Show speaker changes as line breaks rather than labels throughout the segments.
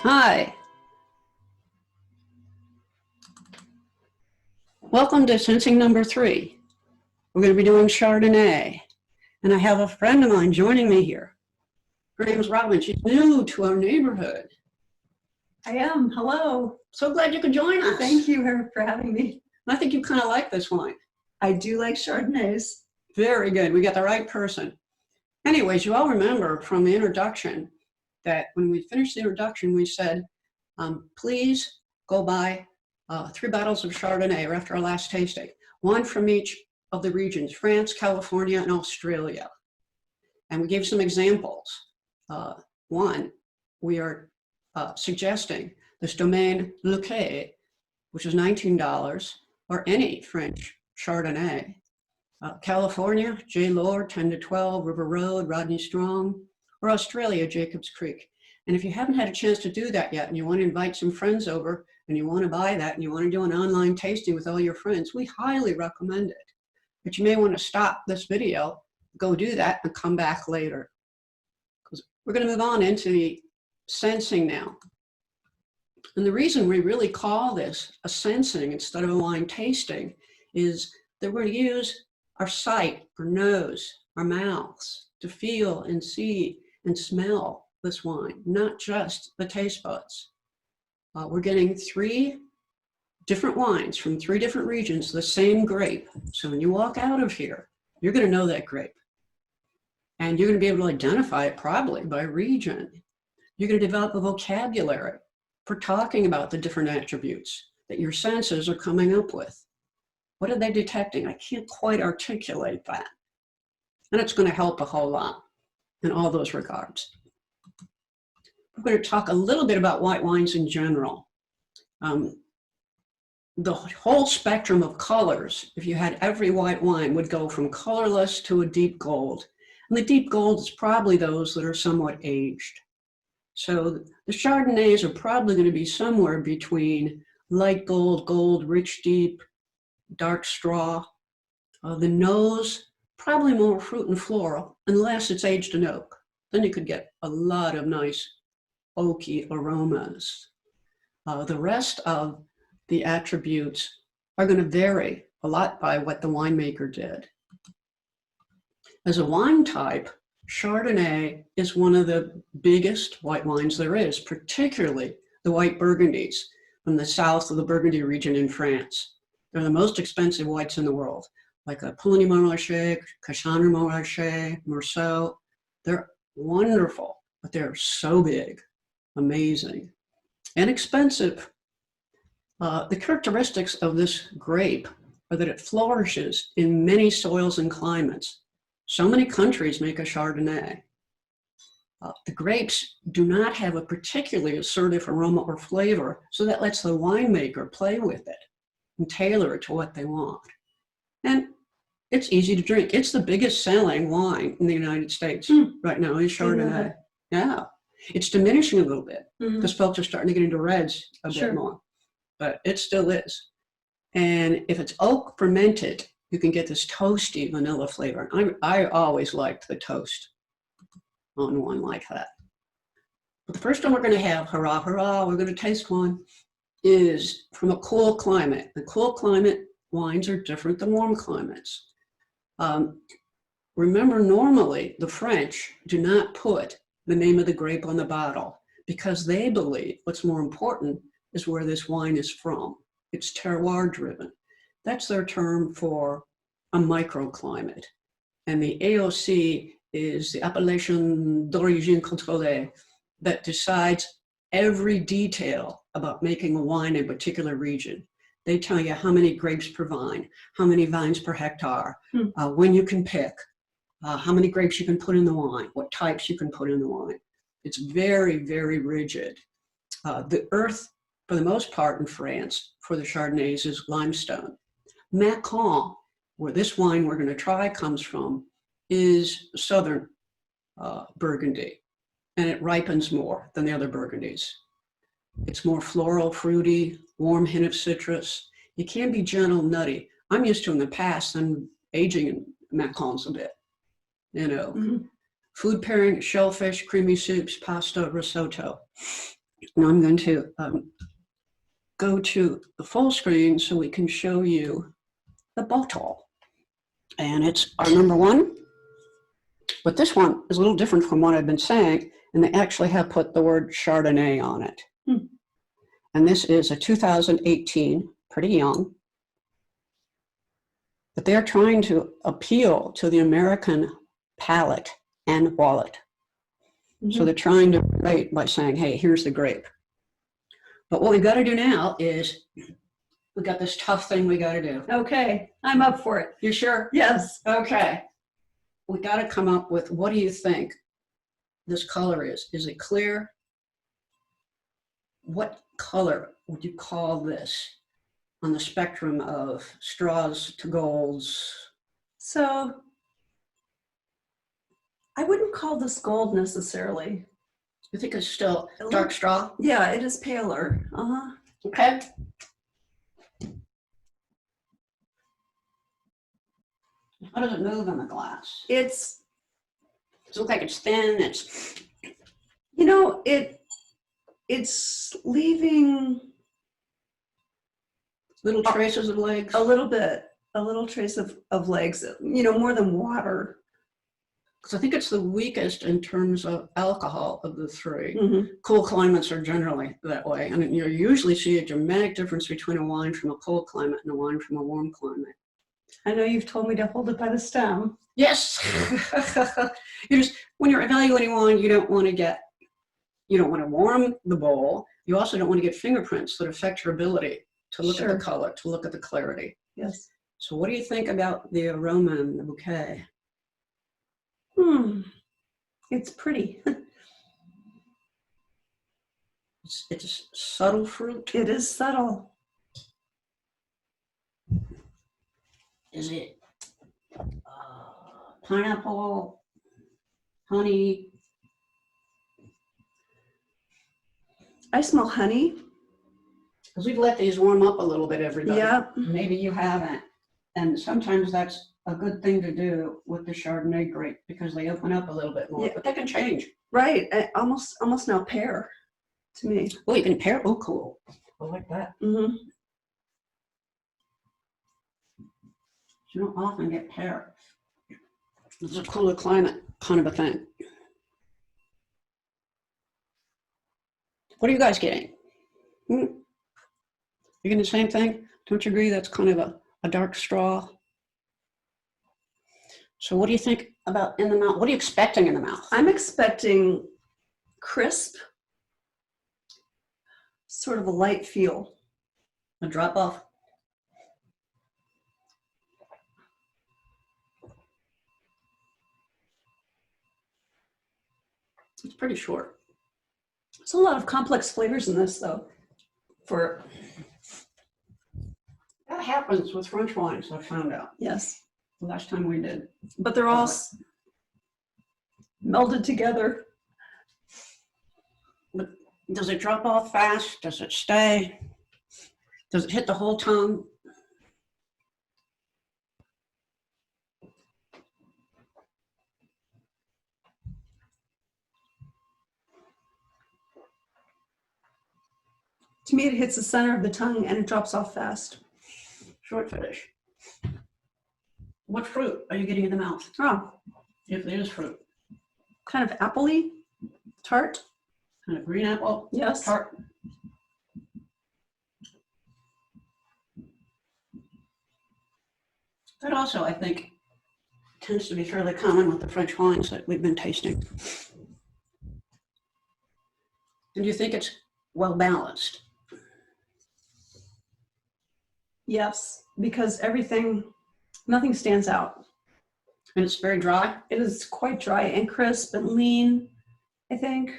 Hi. Welcome to sensing number 3. We're going to be doing Chardonnay. And I have a friend of mine joining me here. Her name is Robin. She's new to our neighborhood.
I am. Hello.
So glad you could join us.
Thank you for having me.
I think you kind of like this wine.
I do like Chardonnays.
Very good. We got the right person. Anyways, you all remember from the introduction that when we finished the introduction, we said, please go buy 3 bottles of Chardonnay after our last tasting, 1 from each of the regions, France, California, and Australia. And we gave some examples. 1, we are suggesting this Domaine Lequet, which is $19, or any French Chardonnay. California, J. Lord, 10 to 12, River Road, Rodney Strong, or Australia, Jacobs Creek. And if you haven't had a chance to do that yet and you want to invite some friends over and you want to buy that and you want to do an online tasting with all your friends, we highly recommend it. But you may want to stop this video, go do that, and come back later. Because we're going to move on into the sensing now. And the reason we really call this a sensing instead of a wine tasting is that we're going to use our sight, our nose, our mouths to feel and see and smell this wine, not just the taste buds. We're getting 3 different wines from 3 different regions, the same grape. So when you walk out of here, you're going to know that grape. And you're going to be able to identify it probably by region. You're going to develop a vocabulary for talking about the different attributes that your senses are coming up with. What are they detecting? I can't quite articulate that. And it's going to help a whole lot in all those regards. We're going to talk a little bit about white wines in general. The whole spectrum of colors, if you had every white wine, would go from colorless to a deep gold. And the deep gold is probably those that are somewhat aged. So the Chardonnays are probably going to be somewhere between light gold, gold, rich, deep, dark straw. The nose, probably more fruit and floral, unless it's aged in oak. Then you could get a lot of nice oaky aromas. The rest of the attributes are going to vary a lot by what the winemaker did. As a wine type, Chardonnay is one of the biggest white wines there is, particularly the white Burgundies from the south of the Burgundy region in France. They're the most expensive whites in the world, like a Pouligny-Montrachet, Cachanner-Montrachet, Meursault. They're wonderful, but they're so big, amazing, and expensive. The characteristics of this grape are that it flourishes in many soils and climates. So many countries make a Chardonnay. The grapes do not have a particularly assertive aroma or flavor, so that lets the winemaker play with it and tailor it to what they want. And it's easy to drink. It's the biggest selling wine in the United States right now is Chardonnay. Yeah, it's diminishing a little bit because folks are starting to get into reds a bit more, but it still is. And if it's oak fermented, you can get this toasty vanilla flavor. I always liked the toast on one like that. But the first one we're going to have, hurrah, hurrah, we're going to taste one, is from a cool climate. The cool climate wines are different than warm climates. Remember, normally the French do not put the name of the grape on the bottle because they believe what's more important is where this wine is from. It's terroir driven. That's their term for a microclimate. And the AOC is the Appellation d'Origine Contrôlée that decides every detail about making a wine in a particular region. They tell you how many grapes per vine, how many vines per hectare, when you can pick, how many grapes you can put in the wine, what types you can put in the wine. It's very, very rigid. The earth, for the most part in France, for the Chardonnays is limestone. Macon, where this wine we're going to try comes from, is southern Burgundy, and it ripens more than the other Burgundies. It's more floral, fruity, warm hint of citrus. It can be gentle, nutty. I'm used to in the past and aging in Macons a bit, you know. Food pairing, shellfish, creamy soups, pasta, risotto. Now I'm going to go to the full screen so we can show you the bottle. And it's our number one. But this one is a little different from what I've been saying, and they actually have put the word Chardonnay on it. And this is a 2018, pretty young. But they're trying to appeal to the American palate and wallet. So they're trying to relate by saying, hey, here's the grape. But what we've got to do now is we've got this tough thing we got to do.
Okay, I'm up for it.
You sure?
Yes.
Okay. We got to come up with, what do you think this color is? Is it clear? What color would you call this on the spectrum of straws to golds?
So I wouldn't call this gold necessarily.
You think it's still dark straw?
Yeah, it is paler.
Okay. How does it move in the glass?
Does
Does it look like it's thin? It's,
you know, it's leaving
little traces of legs?
a little trace of legs, you know, more than water.
Because I think it's the weakest in terms of alcohol of the three.
Mm-hmm.
Cool climates are generally that way. And you usually see a dramatic difference between a wine from a cold climate and a wine from a warm climate.
I know you've told me to hold it by the stem.
Yes. When you're evaluating wine, you don't want to warm the bowl. You also don't want to get fingerprints that affect your ability to look at the color, to look at the clarity.
Yes.
So what do you think about the aroma in the bouquet?
It's pretty.
It's a subtle fruit.
It is subtle.
Is it pineapple, honey?
I smell honey.
Because we've let these warm up a little bit, everybody.
Yep.
Maybe you haven't. And sometimes that's a good thing to do with the Chardonnay grape because they open up a little bit more, but they can change.
Right. Almost now pear to me.
Oh, you can pair. Oh, cool. I like that.
Mm-hmm.
You don't often get pear. It's a cooler climate kind of a thing. What are you guys getting? You getting the same thing? Don't you agree that's kind of a dark straw? So what do you think about in the mouth? What are you expecting in the mouth?
I'm expecting crisp, sort of a light feel.
A drop off? It's pretty short.
There's a lot of complex flavors in this, though.
That happens with French wines, I found out.
Yes.
The last time we did.
But they're all melded together.
But does it drop off fast? Does it stay? Does it hit the whole tongue?
To me, it hits the center of the tongue and it drops off fast.
Short finish. What fruit are you getting in the mouth?
Oh,
If there is fruit.
kind of appley, tart.
Kind of green apple?
Yes.
Tart? That also, I think, tends to be fairly common with the French wines that we've been tasting. And do you think it's well balanced?
Yes, because nothing stands out.
And it's very dry?
It is quite dry and crisp and lean, I think.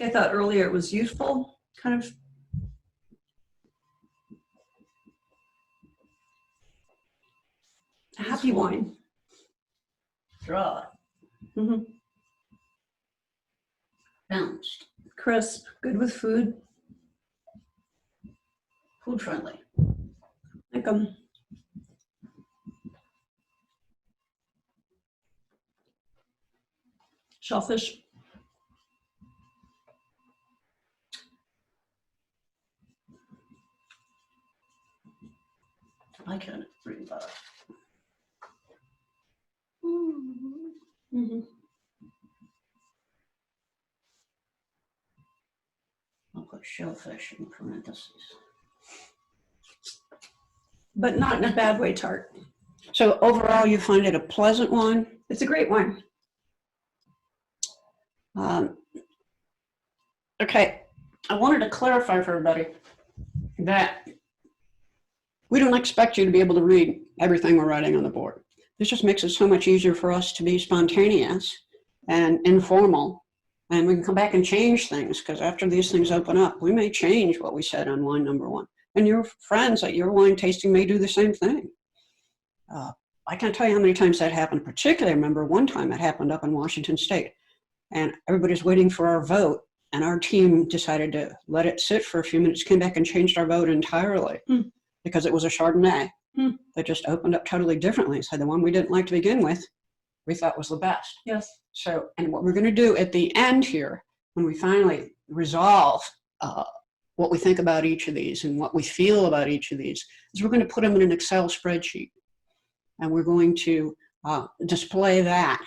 I thought earlier it was youthful, kind of. A happy wine.
Dry.
Mm-hmm.
Balanced.
Crisp, good with food.
Food friendly.
Like shellfish. Mm-hmm.
I'll put shellfish in parentheses.
But not in a bad way tart.
So overall, you find it a pleasant one?
It's a great wine.
Okay, I wanted to clarify for everybody that we don't expect you to be able to read everything we're writing on the board. This just makes it so much easier for us to be spontaneous and informal, and we can come back and change things, because after these things open up, we may change what we said on wine number one. And your friends at your wine tasting may do the same thing. I can't tell you how many times that happened. Particularly, I remember one time it happened up in Washington State, and everybody's waiting for our vote, and our team decided to let it sit for a few minutes, came back and changed our vote entirely because it was a Chardonnay that just opened up totally differently. So the one we didn't like to begin with, we thought was the best.
Yes.
So, and what we're going to do at the end here, when we finally resolve what we think about each of these and what we feel about each of these, is we're going to put them in an Excel spreadsheet. And we're going to display that.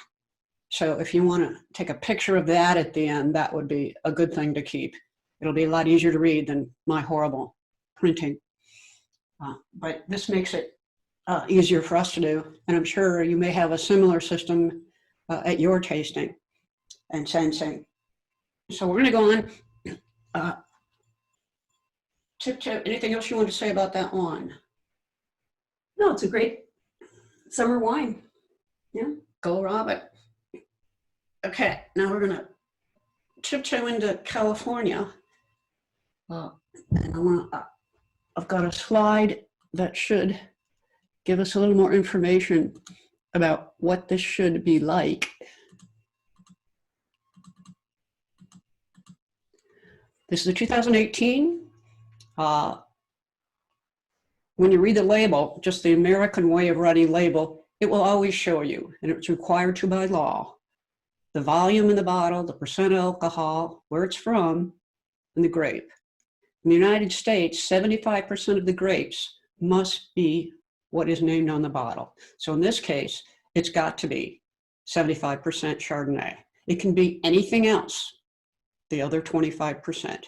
So if you want to take a picture of that at the end, that would be a good thing to keep. It'll be a lot easier to read than my horrible printing. But this makes it easier for us to do. And I'm sure you may have a similar system at your tasting and sensing. So we're going to go on. Tip, anything else you want to say about that one?
No, it's a great summer wine. Yeah.
Go Robert. Okay, now we're gonna tiptoe into California. And I've got a slide that should give us a little more information about what this should be like. This is a 2018. When you read the label, just the American way of writing label, it will always show you, and it's required to by law, the volume in the bottle, the percent alcohol, where it's from, and the grape. In the United States, 75% of the grapes must be what is named on the bottle. So in this case, it's got to be 75% Chardonnay. It can be anything else, the other 25%.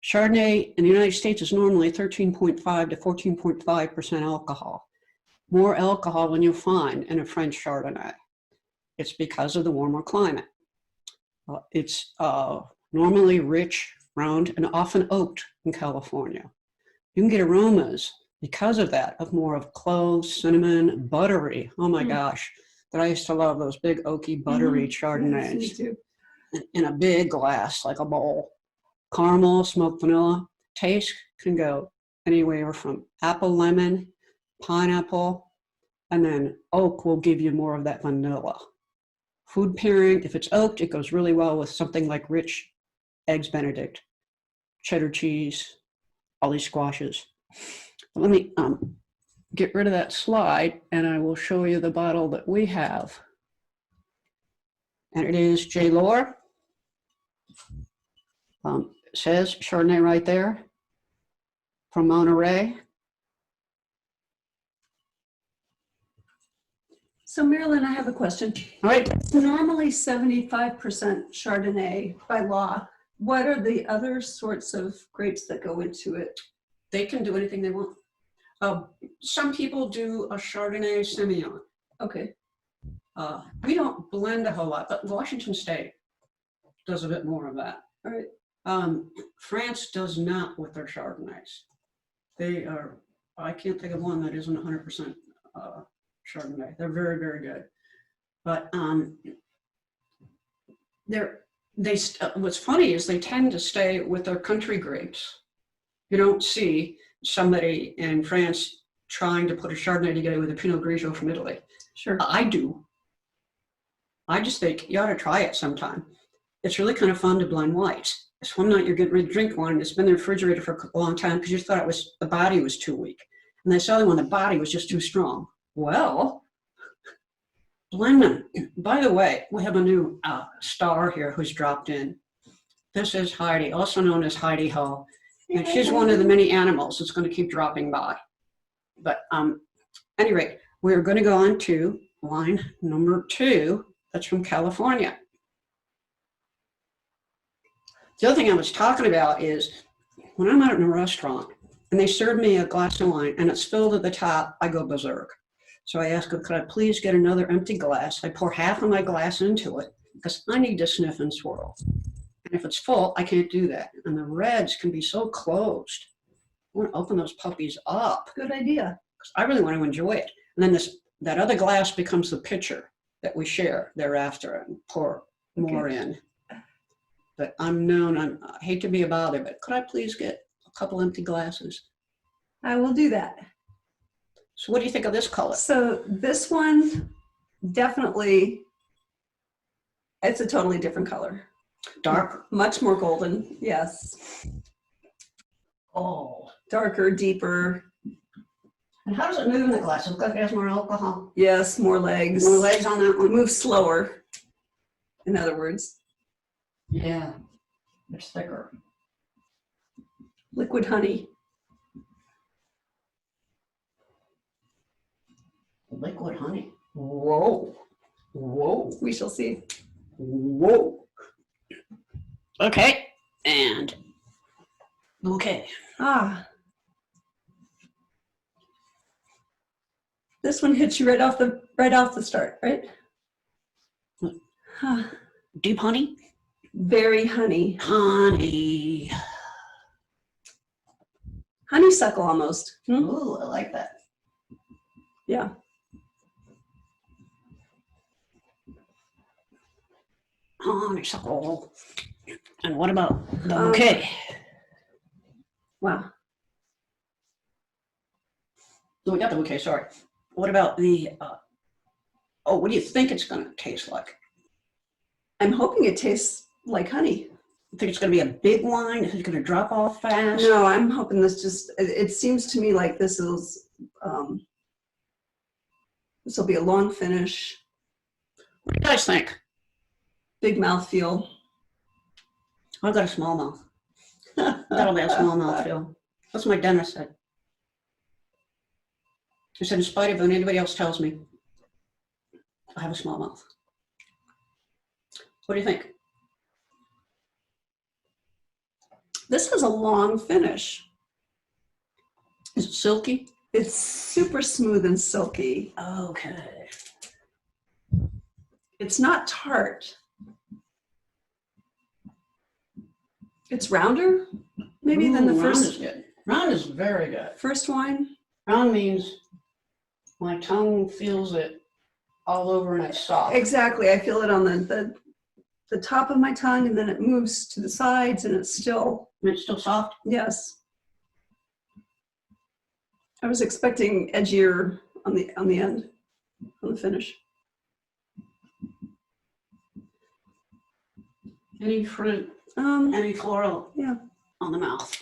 Chardonnay in the United States is normally 13.5 to 14.5% alcohol. More alcohol than you'll find in a French Chardonnay. It's because of the warmer climate. It's normally rich, round, and often oaked in California. You can get aromas because of that, of more of cloves, cinnamon, buttery. Oh my gosh, that I used to love those big oaky buttery Chardonnays.
Yes, me too.
In a big glass, like a bowl. Caramel, smoked vanilla. Taste can go anywhere from apple, lemon, pineapple, and then oak will give you more of that vanilla. Food pairing, if it's oaked, it goes really well with something like rich eggs Benedict, cheddar cheese, all these squashes. Let me get rid of that slide and I will show you the bottle that we have. And it is J. Lore. Says Chardonnay right there from Monterey.
So Marilyn, I have a question.
All right.
It's normally 75% Chardonnay by law. What are the other sorts of grapes that go into it?
They can do anything they want. Some people do a Chardonnay Semillon.
Okay.
We don't blend a whole lot, but Washington State does a bit more of that.
All right.
France does not with their Chardonnays. They are, I can't think of one that isn't 100% Chardonnay. They're very, very good. But what's funny is they tend to stay with their country grapes. You don't see somebody in France trying to put a Chardonnay together with a Pinot Grigio from Italy.
Sure.
I do. I just think you ought to try it sometime. It's really kind of fun to blend whites. It's one night you're getting ready to drink one and it's been in the refrigerator for a long time because you thought the body was too weak. And they saw the one, the body was just too strong. Well, blend them. By the way, we have a new star here who's dropped in. This is Heidi, also known as Heidi Ho. And she's one of the many animals that's going to keep dropping by. But anyway, we're going to go on to wine number 2 That's from California. The other thing I was talking about is when I'm out in a restaurant and they serve me a glass of wine and it's filled to the top, I go berserk. So I ask them, could I please get another empty glass? I pour half of my glass into it because I need to sniff and swirl. And if it's full, I can't do that. And the reds can be so closed. I want to open those puppies up.
Good idea.
I really want to enjoy it. And then that other glass becomes the pitcher that we share thereafter and pour more in. But I hate to be a bother, but could I please get a couple empty glasses?
I will do that.
So what do you think of this color?
So this one, definitely, it's a totally different color.
Darker.
Much more golden, yes.
Oh.
Darker, deeper.
And how does it move in the glass? It looks like it has more alcohol.
Yes, more legs.
More legs on that one?
Move slower, in other words.
Yeah, it's thicker.
Liquid honey.
Liquid honey. Whoa. Whoa.
We shall see.
Whoa. Okay, and okay.
Ah. This one hits you right off the start, right? Huh.
Deep honey?
Very honey.
Honey.
Honeysuckle almost. Hmm?
Ooh, I like that.
Yeah.
Honeysuckle. And what about the bouquet?
Wow.
Oh, we got the bouquet, sorry. What about the, what do you think it's going to taste like?
I'm hoping it tastes like honey.
You think it's going to be a big wine? Is it going to drop off fast?
No, I'm hoping this it seems to me like this will be a long finish.
What do you guys think?
Big mouthfeel.
I've got a small mouth. That'll be a small mouth feel. That's what my dentist said. He said, in spite of what anybody else tells me, I have a small mouth. What do you think?
This has a long finish.
Is it silky?
It's super smooth and silky.
Okay.
It's not tart. It's rounder, maybe, than the
round
first.
is good. Round is very good.
First wine.
Round means my tongue feels it all over and it's soft.
Exactly. I feel it on the top of my tongue, and then it moves to the sides, and it's still.
And it's still soft?
Yes. I was expecting edgier on the end, on the finish.
Any fruit, any floral
Yeah.
on the mouth?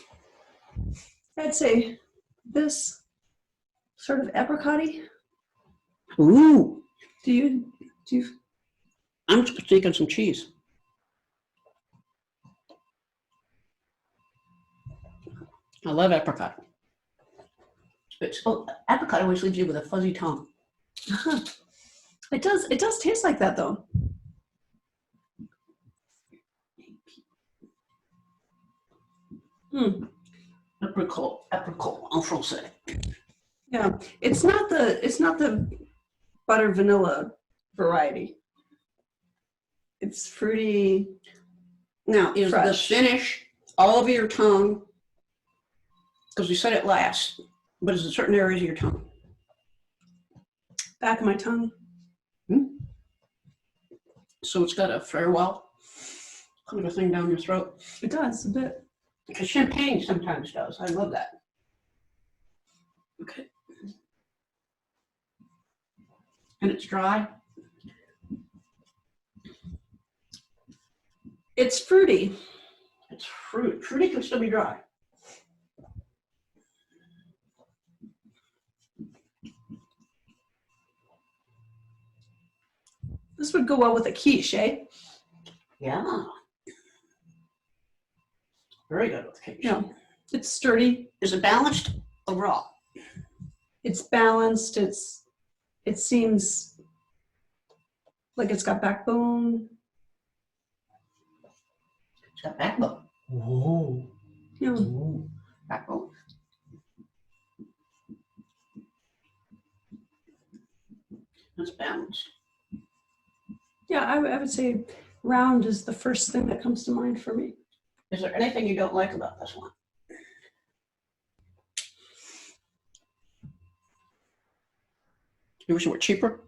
I'd say this sort of apricot-y.
Ooh.
Do you?
I'm thinking some cheese. I love apricot. Apricot always leaves you with a fuzzy tongue.
Uh-huh. It does taste like that though.
Apricot en français.
Yeah, it's not the butter vanilla variety. It's fruity.
Now, is
Fresh.
the finish all over your tongue? Because we said it last, but is it certain areas of your tongue?
Back of my tongue.
So it's got a farewell kind of thing down your throat.
It does a bit.
Because champagne sometimes does. I love that. Okay. And it's dry.
It's fruity.
It's fruit. Fruity can still be dry.
This would go well with a quiche, eh?
Yeah. Very good with cake.
Yeah. It's sturdy.
Is it balanced overall?
It's balanced. It seems Like it's got backbone.
It's got backbone. Oh,
Yeah.
ooh, backbone. It's balanced.
Yeah, I would say round is the first thing that comes to mind for me.
Is there anything you don't like about this one? You wish it were cheaper?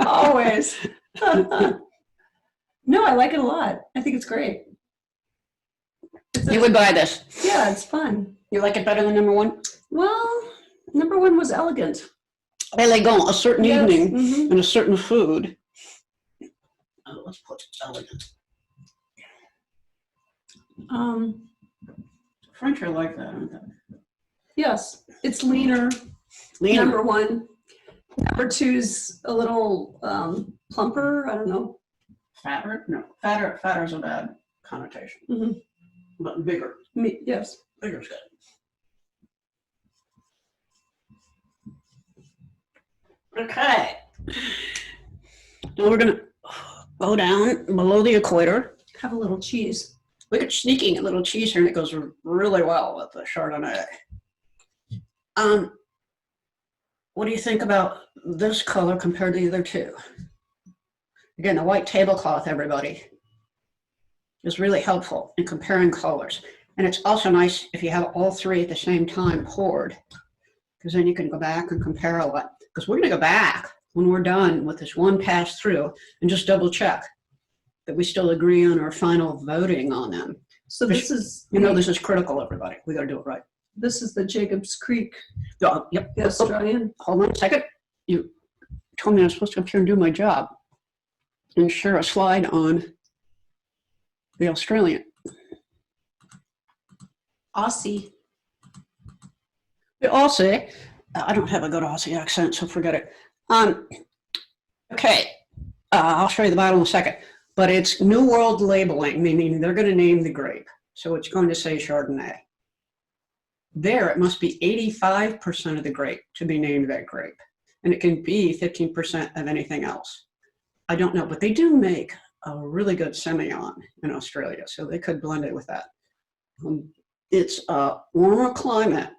Always. No, I like it a lot. I think it's great.
You would buy this.
Yeah, it's fun.
You like it better than number one?
Well, number one was elegant.
Elegant, a certain
Yes,
evening
mhm.
and a certain food. Oh, let's put elegant. French are like that, aren't they?
Yes, it's leaner.
Leaner.
Number one. Number two's a little plumper. I don't know.
Fatter? No, fatter is a bad connotation.
Mhm.
But bigger.
Yes.
Bigger's good. Okay. Now we're gonna go down below the equator.
Have a little cheese.
Look at sneaking a little cheese here, and it goes really well with the Chardonnay. What do you think about this color compared to the other two? Again, the white tablecloth, everybody, is really helpful in comparing colors. And it's also nice if you have all three at the same time poured, because then you can go back and compare a lot. Because we're going to go back when we're done with this one pass through and just double check that we still agree on our final voting on them.
So this is,
You know, this is critical, everybody. We got to do it right.
this is the Jacobs Creek,
Yep.
the Australian.
Hold on a second. You told me I was supposed to come here and do my job and share a slide on the Australian.
Aussie.
The Aussie, I don't have a good Aussie accent, so forget it. Okay, I'll show you the bottle in a second. But it's New World labeling, meaning they're going to name the grape. So it's going to say Chardonnay. There, it must be 85% of the grape to be named that grape. And it can be 15% of anything else. I don't know, but they do make a really good Semillon in Australia, so they could blend it with that. It's a warmer climate.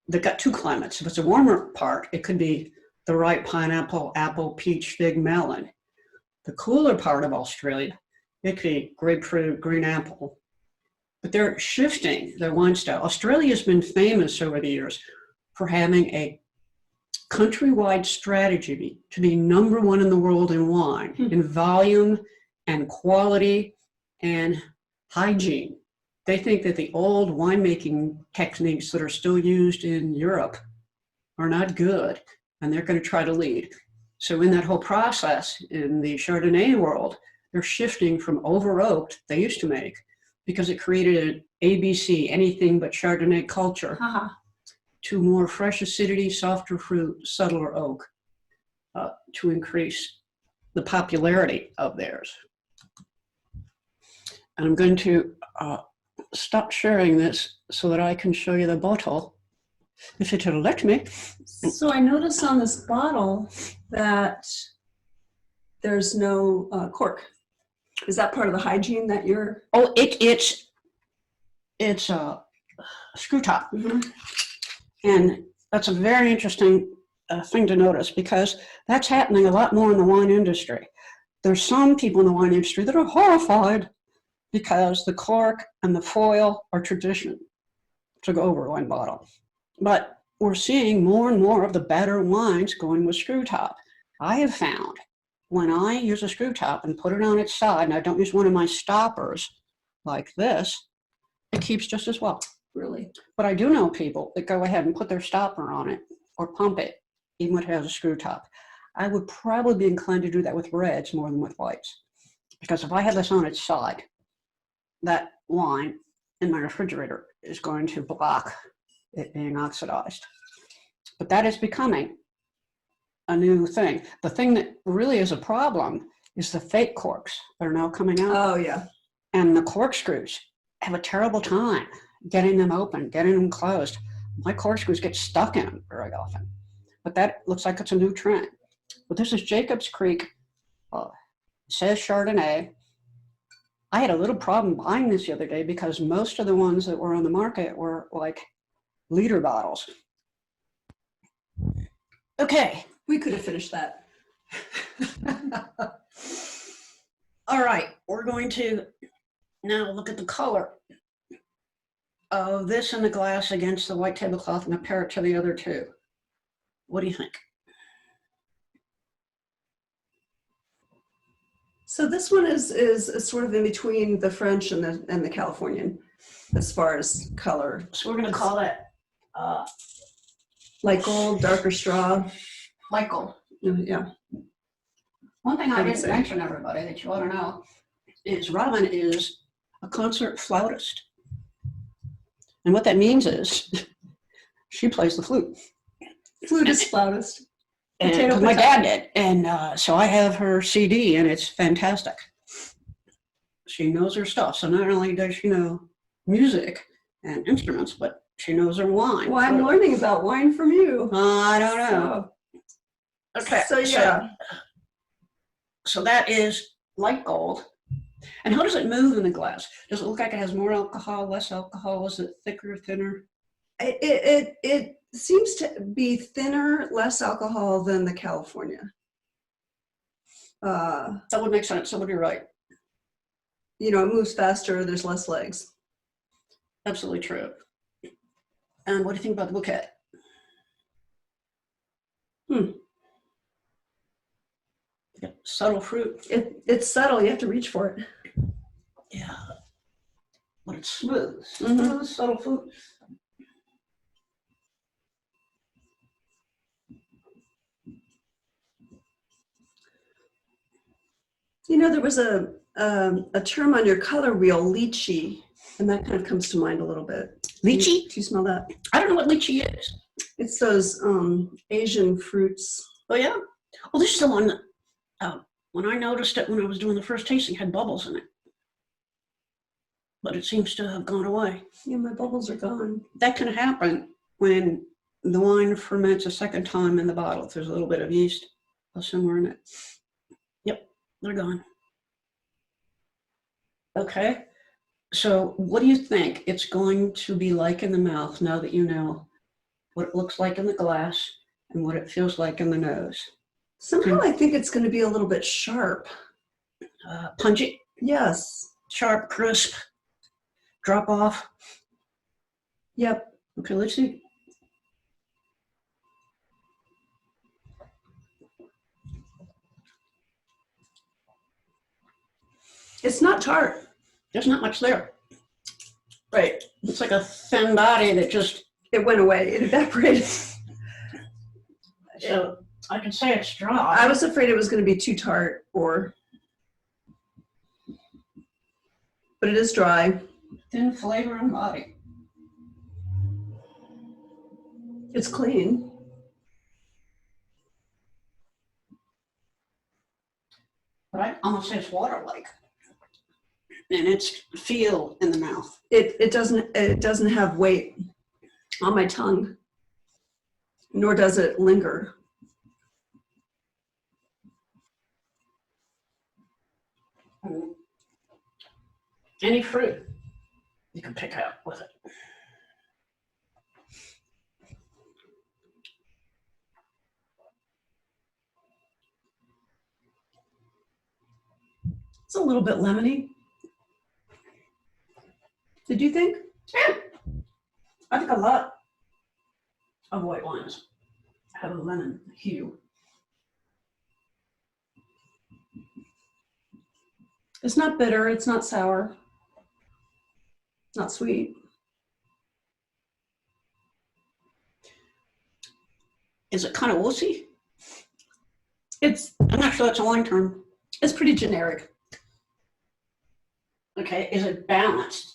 They've got two climates. If it's a warmer part, it could be the ripe pineapple, apple, peach, fig, melon. The cooler part of Australia, it could be grapefruit, green apple. But they're shifting their wine style. Australia's been famous over the years for having a countrywide strategy to be number one in the world in wine, in volume and quality and hygiene. They think that the old winemaking techniques that are still used in Europe are not good, and they're going to try to lead. So in that whole process, in the Chardonnay world, they're shifting from over-oaked, they used to make, because it created an ABC, anything but Chardonnay culture, to more fresh acidity, softer fruit, subtler oak, to increase the popularity of theirs. And I'm going to stop sharing this so that I can show you the bottle, if it'll let me.
So I noticed on this bottle that there's no cork. Is that part of the hygiene that you're?
Oh, it's a screw top. And that's a very interesting thing to notice, because that's happening a lot more in the wine industry. There's some people in the wine industry that are horrified because the cork and the foil are tradition to go over a wine bottle. But we're seeing more and more of the better wines going with screw top. I have found when I use a screw top and put it on its side, and I don't use one of my stoppers like this, it keeps just as well.
Really?
But I do know people that go ahead and put their stopper on it or pump it, even when it has a screw top. I would probably be inclined to do that with reds more than with whites. Because if I have this on its side, that wine in my refrigerator is going to block it being oxidized. But that is becoming a new thing. The thing that really is a problem is the fake corks that are now coming out.
Oh, yeah.
And the corkscrews have a terrible time getting them open, getting them closed. My corkscrews get stuck in them very often. but that looks like it's a new trend. But this is Jacob's Creek. It says Chardonnay. I had a little problem buying this the other day because most of the ones that were on the market were like liter bottles. Okay.
We could have finished that.
All right, we're going to now look at the color of this in the glass against the white tablecloth and compare it to the other two. What do you think?
So this one is sort of in between the French and the Californian as far as color.
So we're going to call that
light gold, darker straw.
light gold.
Yeah.
One thing I
would
didn't
say.
mention, everybody, that you ought to know is Robin is a concert flautist. And what that means is she plays the flute.
Flutist, flautist.
And
Potato,
my
potato.
dad did. And so I have her CD and it's fantastic. She knows her stuff. So not only does she know music and instruments, but she knows her wine.
Well, I'm learning about wine from you.
I don't know. Okay.
So yeah.
So that is light gold. And how does it move in the glass? Does it look like it has more alcohol, less alcohol? Is it thicker, thinner?
It seems to be thinner, less alcohol than the California.
That would make sense. So you're right.
You know, it moves faster. There's less legs.
Absolutely true. And what do you think about the bouquet? Subtle fruit.
It's subtle. You have to reach for it.
Yeah. But it's smooth.
Mhm.
Smooth, subtle fruit.
You know, there was a term on your color wheel, lychee, and that kind of comes to mind a little bit.
Lychee?
Do you smell that?
I don't know what lychee is.
It's those Asian fruits.
Oh, yeah? Well, this is the one that, when I noticed it when I was doing the first tasting, had bubbles in it. But it seems to have gone away.
Yeah, my bubbles are gone.
That can happen when the wine ferments a second time in the bottle. If there's a little bit of yeast somewhere in it. Yep, they're gone. Okay, so what do you think it's going to be like in the mouth now that you know what it looks like in the glass and what it feels like in the nose?
Somehow I think it's going to be a little bit sharp.
Pungent,
Yes.
sharp, crisp, drop off.
Yep.
Okay, let's see.
It's not tart.
There's not much there. Right, it's like a thin body that just,
It went away. It evaporated.
so I can say it's dry.
I was afraid it was going to be too tart, but it is dry.
Thin flavor and body.
It's clean.
But I almost say it's water-like. And it's feel in the mouth.
It doesn't have weight on my tongue, nor does it linger.
Any fruit you can pick out with it.
It's a little bit lemony. Did you think?
Yeah. I think a lot of white wines have a lemon hue.
It's not bitter. It's not sour. Not sweet.
Is it kind of wussy?
It's
I'm not sure that's a wine term.
pretty generic.
Okay, is it balanced?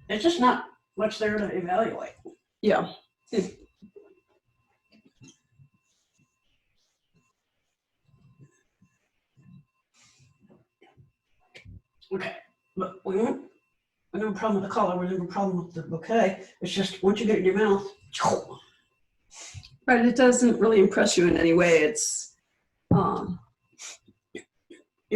There's just not much there to evaluate.
Yeah.
Okay, but we don't have a problem with the color, we don't have a problem with the bouquet. It's just once you get it in your mouth,
Right, it doesn't really impress you in any way. It's,
You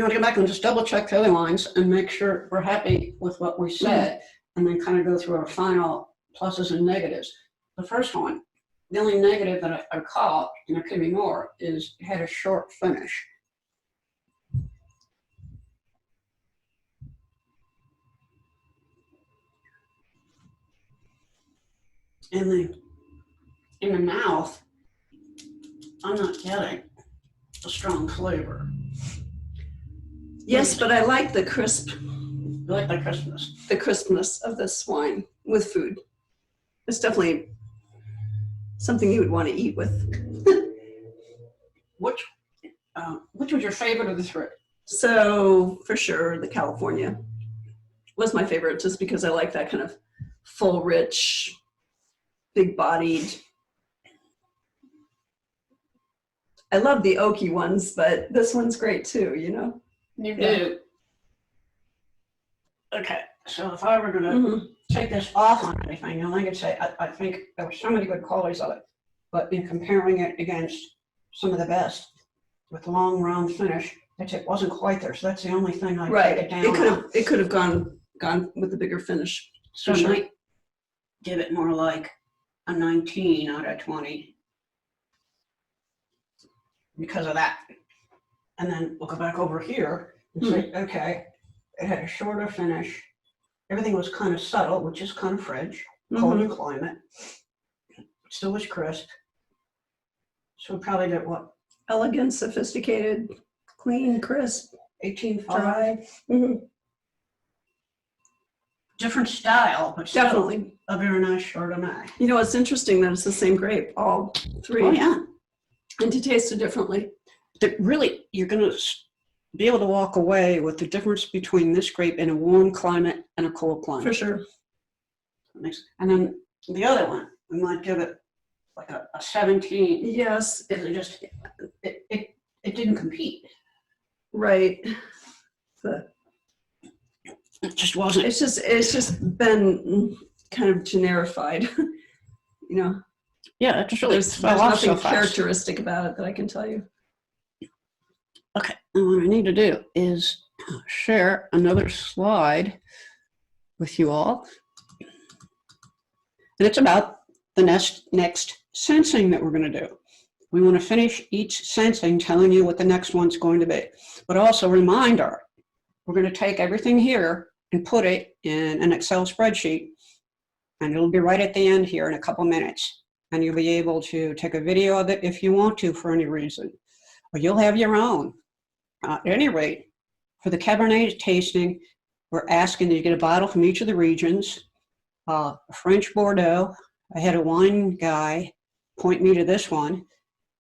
want to go back and just double check the other lines and make sure we're happy with what we said, and then kind of go through our final pluses and negatives. The first one, the only negative that I caught, and there could be more, is it had a short finish. In the mouth, I'm not getting a strong flavor.
yes, but I like the crisp,
You like the crispness.
the crispness of this wine with food. It's definitely something you would want to eat with.
Which was your favorite of the three?
So for sure, the California was my favorite, just because I like that kind of full, rich, big-bodied. I love the oaky ones, but this one's great too, you know?
You
Yeah.
do. Okay, so if I were gonna take this off on anything, and I could say I think there were so many good qualities of it, but in comparing it against some of the best with long round finish, it wasn't quite there. So that's the only thing I
Right.
take it down
It could have gone with the bigger finish.
So I
sure.
might give it more like a 19 out of 20 because of that. And then we'll go back over here and say, okay, it had a shorter finish. Everything was kind of subtle, which is kind of fridge, colder climate. Still was crisp. So we probably did what?
Elegant, sophisticated, clean, crisp,
18.5.
dry.
Different style, but still
Definitely.
a very nice Chardonnay.
You know, it's interesting that it's the same grape, all three.
Oh yeah.
And to taste it differently.
That really, you're going to be able to walk away with the difference between this grape in a warm climate and a cold climate.
For sure.
And then the other one, we might give it like a 17.
Yes.
It didn't compete.
Right.
It just wasn't.
It's just been kind of generified, you know.
Yeah, it just really
There's
fell off
nothing
so fast.
characteristic about it that I can tell you.
Okay, and what I need to do is share another slide with you all. And it's about the next sensing that we're going to do. We want to finish each sensing telling you what the next one's going to be. But also reminder, we're going to take everything here and put it in an Excel spreadsheet. And it'll be right at the end here in a couple minutes. And you'll be able to take a video of it if you want to for any reason. Or you'll have your own. At any rate, for the Cabernet tasting, we're asking that you get a bottle from each of the regions. French Bordeaux. I had a wine guy point me to this one,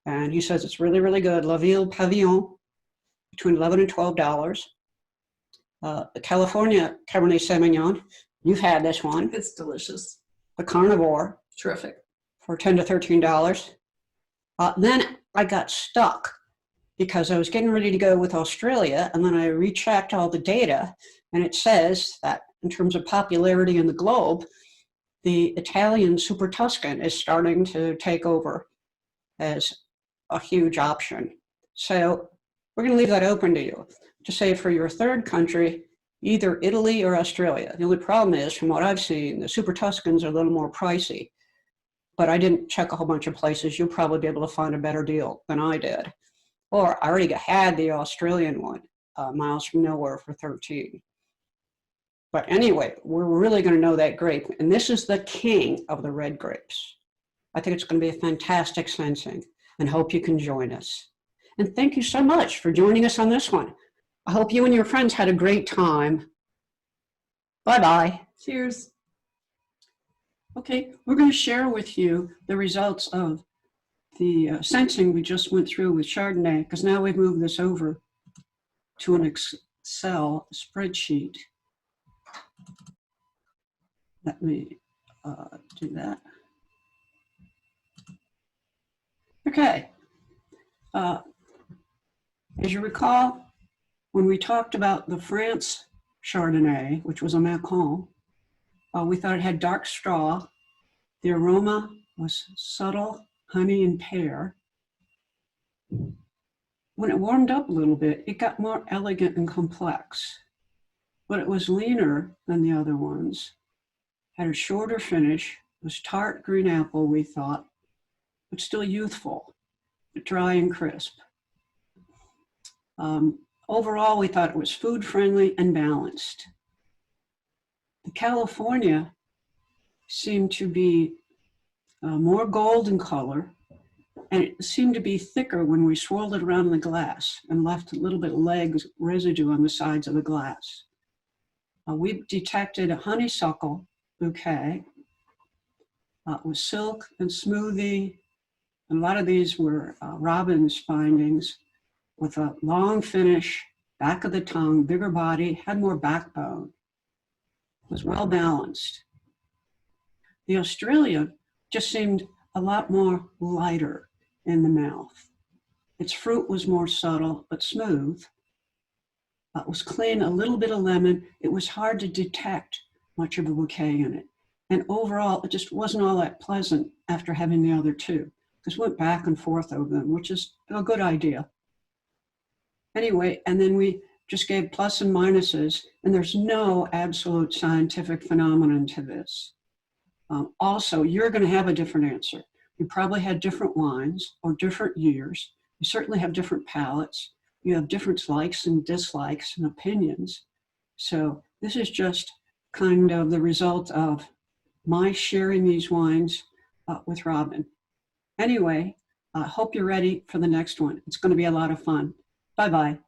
and he says it's really, really good. La Ville Pavillon, between $11 and $12. The California Cabernet Sauvignon, you've had this one.
It's delicious.
The Carnivore,
Terrific.
for $10 to $13. Then I got stuck because I was getting ready to go with Australia, and then I rechecked all the data, and it says that in terms of popularity in the globe, the Italian Super Tuscan is starting to take over as a huge option. So we're going to leave that open to you to say for your third country, either Italy or Australia. The only problem is, from what I've seen, the Super Tuscans are a little more pricey, but I didn't check a whole bunch of places. You'll probably be able to find a better deal than I did. Or I already had the Australian one, miles from nowhere, for 13. But anyway, we're really going to know that grape. And this is the king of the red grapes. I think it's going to be a fantastic sensing, and hope you can join us. And thank you so much for joining us on this one. I hope you and your friends had a great time. Bye-bye.
Cheers.
Okay, we're going to share with you the results of the sensing we just went through with Chardonnay, because now we've moved this over to an Excel spreadsheet. Let me do that. Okay. As you recall, when we talked about the France Chardonnay, which was a Macon, we thought it had dark straw. The aroma was subtle, honey and pear. When it warmed up a little bit, it got more elegant and complex, but it was leaner than the other ones, had a shorter finish, was tart green apple, we thought, but still youthful, but dry and crisp. Overall, we thought it was food friendly and balanced. The California seemed to be more gold in color, and it seemed to be thicker when we swirled it around in the glass and left a little bit of legs residue on the sides of the glass. We detected a honeysuckle bouquet. It was silk and smoothie. And a lot of these were Robin's findings, with a long finish, back of the tongue, bigger body, had more backbone. It was well balanced. The Australian just seemed a lot more lighter in the mouth. Its fruit was more subtle, but smooth. It was clean, a little bit of lemon. It was hard to detect much of a bouquet in it. And overall, it just wasn't all that pleasant after having the other two. Just went back and forth over them, which is a good idea. Anyway, and then we just gave plus and minuses, and there's no absolute scientific phenomenon to this. Also, you're going to have a different answer. You probably had different wines or different years. You certainly have different palates. You have different likes and dislikes and opinions. So this is just kind of the result of my sharing these wines with Robin. Anyway, I hope you're ready for the next one. It's going to be a lot of fun. Bye-bye.